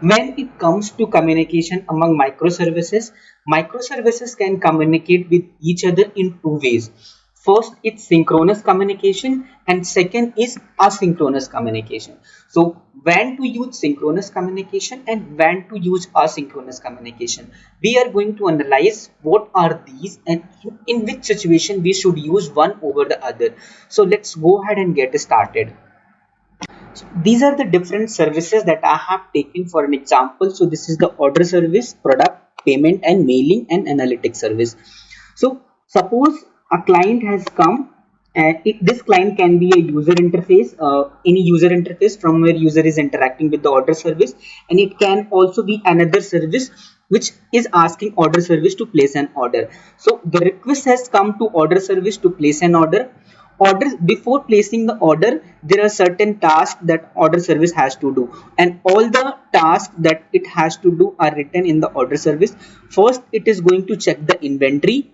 When it comes to communication among microservices, microservices can communicate with each other in two ways. First, it's synchronous communication, and second is asynchronous communication. So, when to use synchronous communication and when to use asynchronous communication, we are going to analyze what are these and in which situation we should use one over the other. So, let's go ahead and get started. So these are the different services that I have taken for an example. So this is the order service, product, payment and mailing and analytics service. So suppose a client has come and this client can be a user interface, any user interface from where user is interacting with the order service, and it can also be another service which is asking order service to place an order. So the request has come to order service to place an order. Before placing the order, there are certain tasks that order service has to do, and all the tasks that it has to do are written in the order service. First, it is going to check the inventory,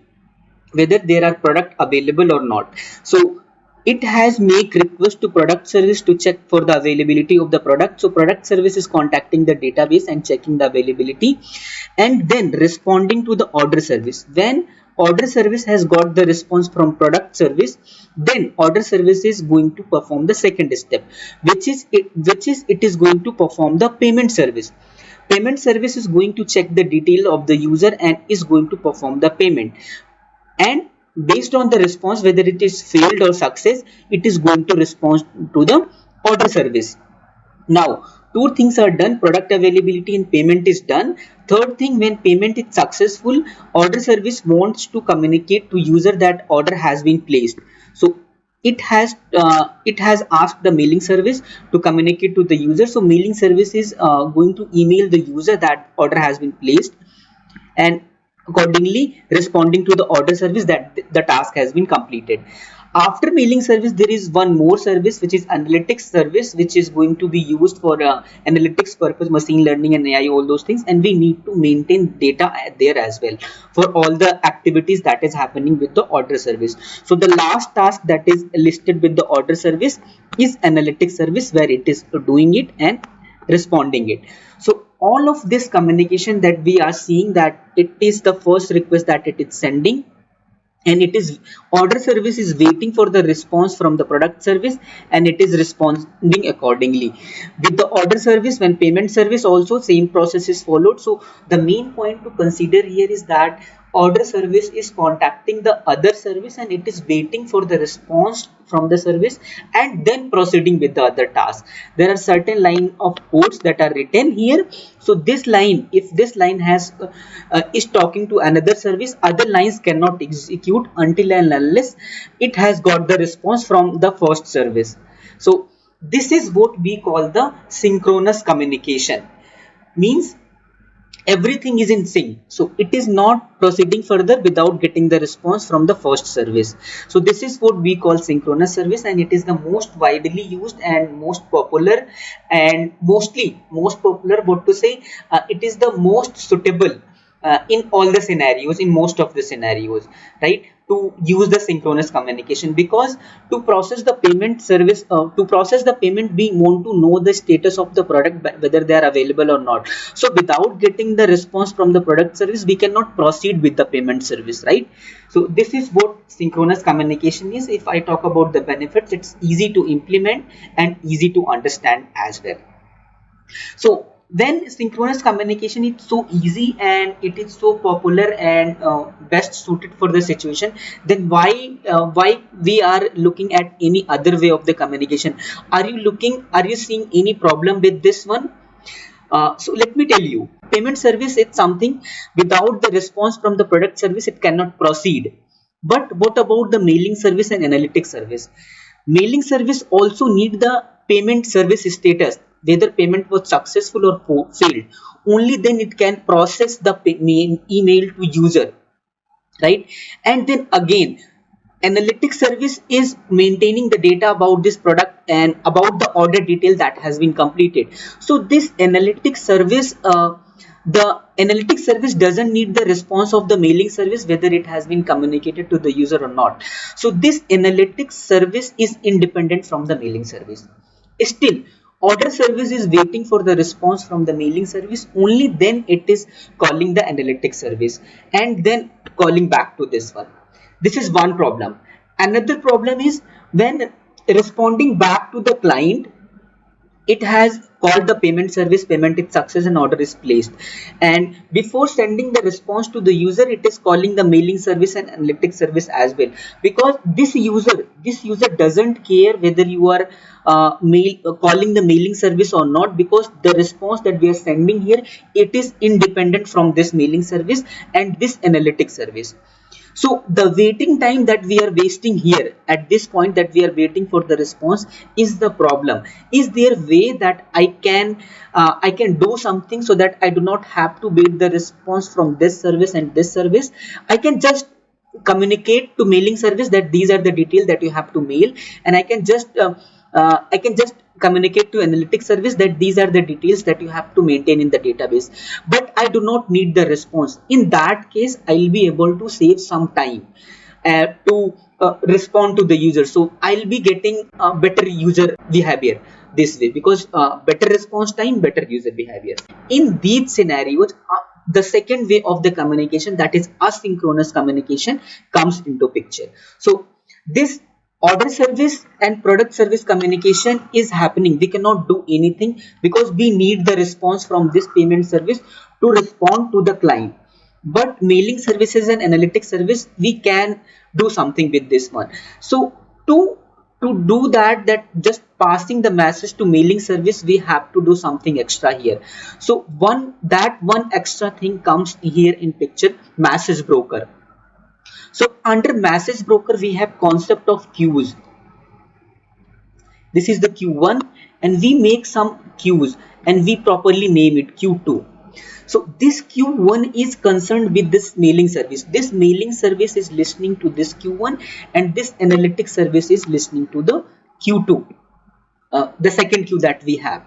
whether there are product available or not. So it has make request to product service to check for the availability of the product. So product service is contacting the database and checking the availability, and then responding to the order service. When order service has got the response from product service, then order service is going to perform the second step, which is going to perform the payment service. Payment service is going to check the detail of the user and is going to perform the payment, and based on the response, whether it is failed or success, it is going to respond to the order service. Now two things are done: product availability and payment is done. Third thing, when payment is successful, order service wants to communicate to user that order has been placed. So it has asked the mailing service to communicate to the user. So mailing service is going to email the user that order has been placed, and accordingly responding to the order service that the task has been completed. After mailing service, there is one more service, which is analytics service, which is going to be used for analytics purpose, machine learning and AI, all those things, and we need to maintain data there as well for all the activities that is happening with the order service. So the last task that is listed with the order service is analytics service, where it is doing it and responding it. So all of this communication that we are seeing, that it is the first request that it is sending, and it is order service is waiting for the response from the product service, and it is responding accordingly. With the order service, when payment service, also same process is followed. So the main point to consider here is that order service is contacting the other service, and it is waiting for the response from the service and then proceeding with the other task. There are certain line of codes that are written here. So this line, if this line has is talking to another service, other lines cannot execute until and unless it has got the response from the first service. So this is what we call the synchronous communication. Means everything is in sync, so it is not proceeding further without getting the response from the first service. So this is what we call synchronous service, and it is the most widely used and most popular, and most popular, what to say, it is the most suitable in all the scenarios, in most of the scenarios, right, to use the synchronous communication. Because to process the payment service, to process the payment, we want to know the status of the product, whether they are available or not. So without getting the response from the product service, we cannot proceed with the payment service, right? So this is what synchronous communication is. If I talk about the benefits, it's easy to implement and easy to understand as well. So when synchronous communication is so easy and it is so popular and best suited for the situation, then why we are looking at any other way of the communication? Are you seeing any problem with this one? So let me tell you, payment service is something without the response from the product service, it cannot proceed. But what about the mailing service and analytics service? Mailing service also need the payment service status, whether payment was successful or failed. Only then it can process the email to user, right? And then again, analytics service is maintaining the data about this product and about the order detail that has been completed. So this analytics service, the analytics service doesn't need the response of the mailing service, whether it has been communicated to the user or not. So this analytics service is independent from the mailing service. Still, Order service is waiting for the response from the mailing service, only then it is calling the analytics service and then calling back to this one. This is one problem. Another problem is when responding back to the client, it has called the payment service, payment is success and order is placed, and before sending the response to the user, it is calling the mailing service and analytics service as well, because this user doesn't care whether you are calling the mailing service or not, because the response that we are sending here, it is independent from this mailing service and this analytics service. So the waiting time that we are wasting here at this point, that we are waiting for the response, is the problem. Is there a way that I can do something so that I do not have to wait the response from this service and this service? I can just communicate to mailing service that these are the details that you have to mail, and I can just communicate to analytics service that these are the details that you have to maintain in the database, but I do not need the response. In that case, I'll be able to save some time to respond to the user, so I'll be getting better user behavior this way, because better response time, better user behavior. In these scenarios, the second way of the communication, that is asynchronous communication, comes into picture. So this order service and product service communication is happening. We cannot do anything because we need the response from this payment service to respond to the client. But mailing services and analytics service, we can do something with this one. So to do that just passing the message to mailing service, we have to do something extra here. So one extra thing comes here in picture, message broker. So under message broker, we have concept of queues. This is the Q1, and we make some queues and we properly name it Q2. So this Q1 is concerned with this mailing service. This mailing service is listening to this Q1, and this analytics service is listening to the Q2, the second queue that we have.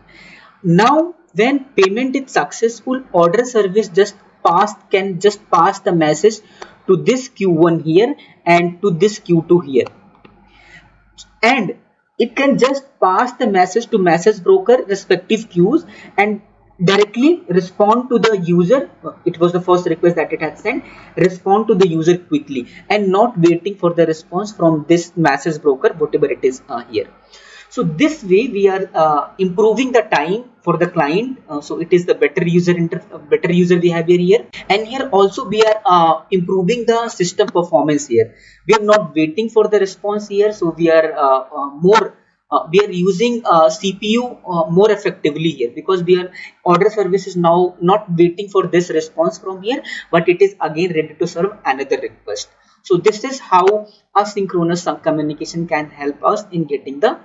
Now, when payment is successful, order service can just pass the message to this Q1 here and to this Q2 here, and it can just pass the message to message broker respective queues and directly respond to the user. It was the first request that it had sent, respond to the user quickly and not waiting for the response from this message broker, whatever it is here. So this way we are improving the time for the client. So it is the better user behavior here, and here also we are improving the system performance here. We are not waiting for the response here, so we are we are using CPU more effectively here, because we are order service is now not waiting for this response from here, but it is again ready to serve another request. So this is how asynchronous communication can help us in getting the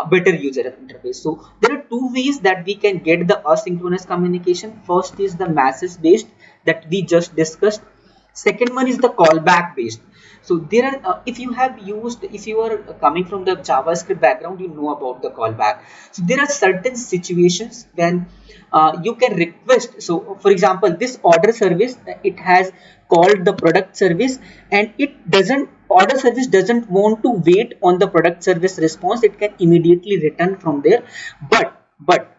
better user interface. So there are two ways that we can get the asynchronous communication. First is the message based that we just discussed. Second one is the callback based. So there are if you are coming from the JavaScript background, you know about the callback. So there are certain situations when you can request. So for example, this order service, it has called the product service, and order service doesn't want to wait on the product service response. It can immediately return from there, but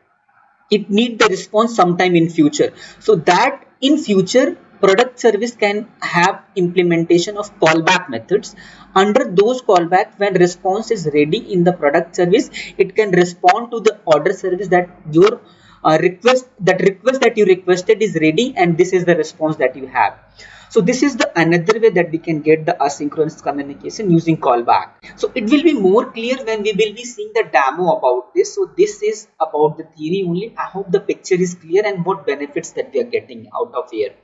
it need the response sometime in future. So that in future, product service can have implementation of callback methods. Under those callback, when response is ready in the product service, it can respond to the order service that your request that you requested is ready, and this is the response that you have. So this is the another way that we can get the asynchronous communication using callback. So it will be more clear when we will be seeing the demo about this. So this is about the theory only. I hope the picture is clear and what benefits that we are getting out of here.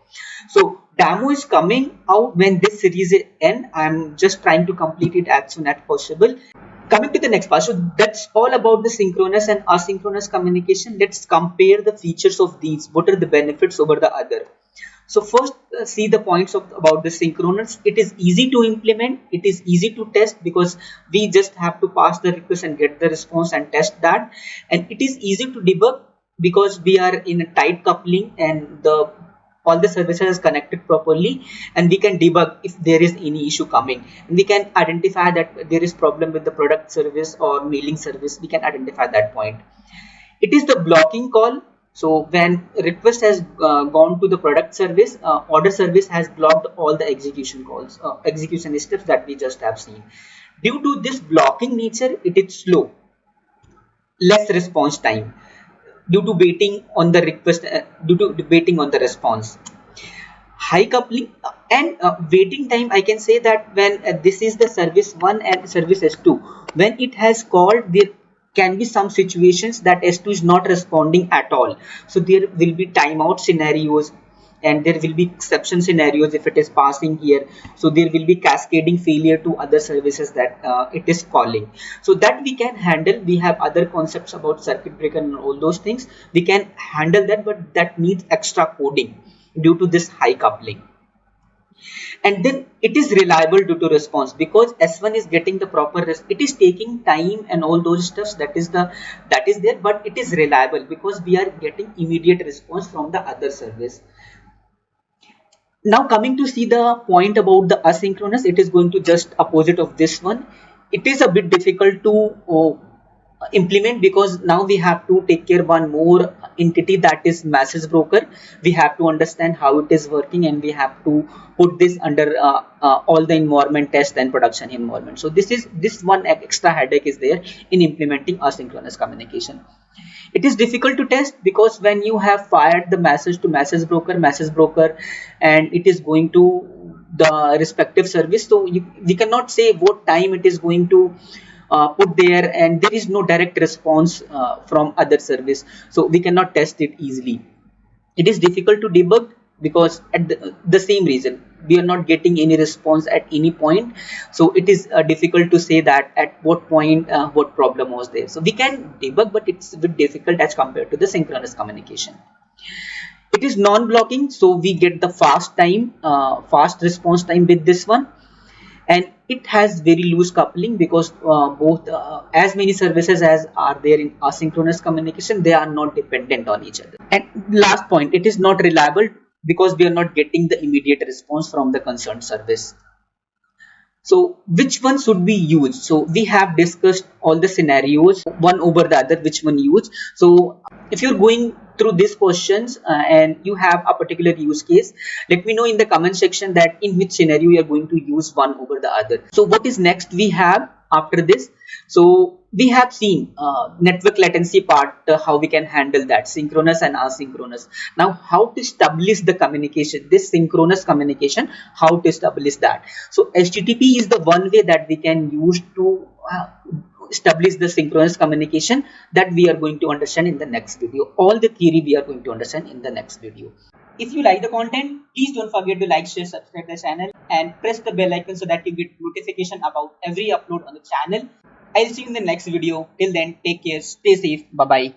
So demo is coming out when this series ends. I'm just trying to complete it as soon as possible. Coming to the next part, so that's all about the synchronous and asynchronous communication. Let's compare the features of these. What are the benefits over the other? So first, see the points about the synchronous. It is easy to implement. It is easy to test because we just have to pass the request and get the response and test that. And it is easy to debug because we are in a tight coupling and all the services are connected properly, and we can debug if there is any issue coming. And we can identify that there is problem with the product service or mailing service. We can identify that point. It is the blocking call. So when request has gone to the product service, order service has blocked all the execution calls, execution steps that we just have seen. Due to this blocking nature, it is slow, less response time due to waiting on the request, due to waiting on the response. High coupling and waiting time, I can say that when this is the service 1 and service S2, when it has called, there can be some situations that S2 is not responding at all, so there will be timeout scenarios and there will be exception scenarios if it is passing here. So there will be cascading failure to other services that it is calling, so that we can handle. We have other concepts about circuit breaker and all those things, we can handle that, but that needs extra coding due to this high coupling. And then it is reliable due to response, because S1 is getting the proper it is taking time and all those stuffs, that is there, but it is reliable because we are getting immediate response from the other service. Now coming to see the point about the asynchronous, it is going to just opposite of this one. It is a bit difficult to implement, because now we have to take care one more entity, that is message broker. We have to understand how it is working, and we have to put this under all the environment test and production environment. So this one extra headache is there in implementing asynchronous communication. It is difficult to test because when you have fired the message to message broker, and it is going to the respective service, so we cannot say what time it is going to put there, and there is no direct response from other service, so we cannot test it easily. It is difficult to debug because at the same reason, we are not getting any response at any point, so it is difficult to say that at what point what problem was there. So we can debug, but it's a bit difficult as compared to the synchronous communication. It is non-blocking, so we get the fast response time with this one. And it has very loose coupling, because both as many services as are there in asynchronous communication, they are not dependent on each other. And last point, it is not reliable because we are not getting the immediate response from the concerned service. So which one should we use? So we have discussed all the scenarios, one over the other, which one use. So if you're going through these questions and you have a particular use case, let me know in the comment section that in which scenario you are going to use one over the other. So what is next we have after this? So we have seen network latency part, how we can handle that, synchronous and asynchronous. Now how to establish the communication, this synchronous communication, how to establish that. So HTTP is the one way that we can use to establish the synchronous communication, that we are going to understand in the next video. All the theory we are going to understand in the next video. If you like the content, please don't forget to like, share, subscribe the channel and press the bell icon so that you get notification about every upload on the channel. I'll see you in the next video. Till then, take care, stay safe, bye bye.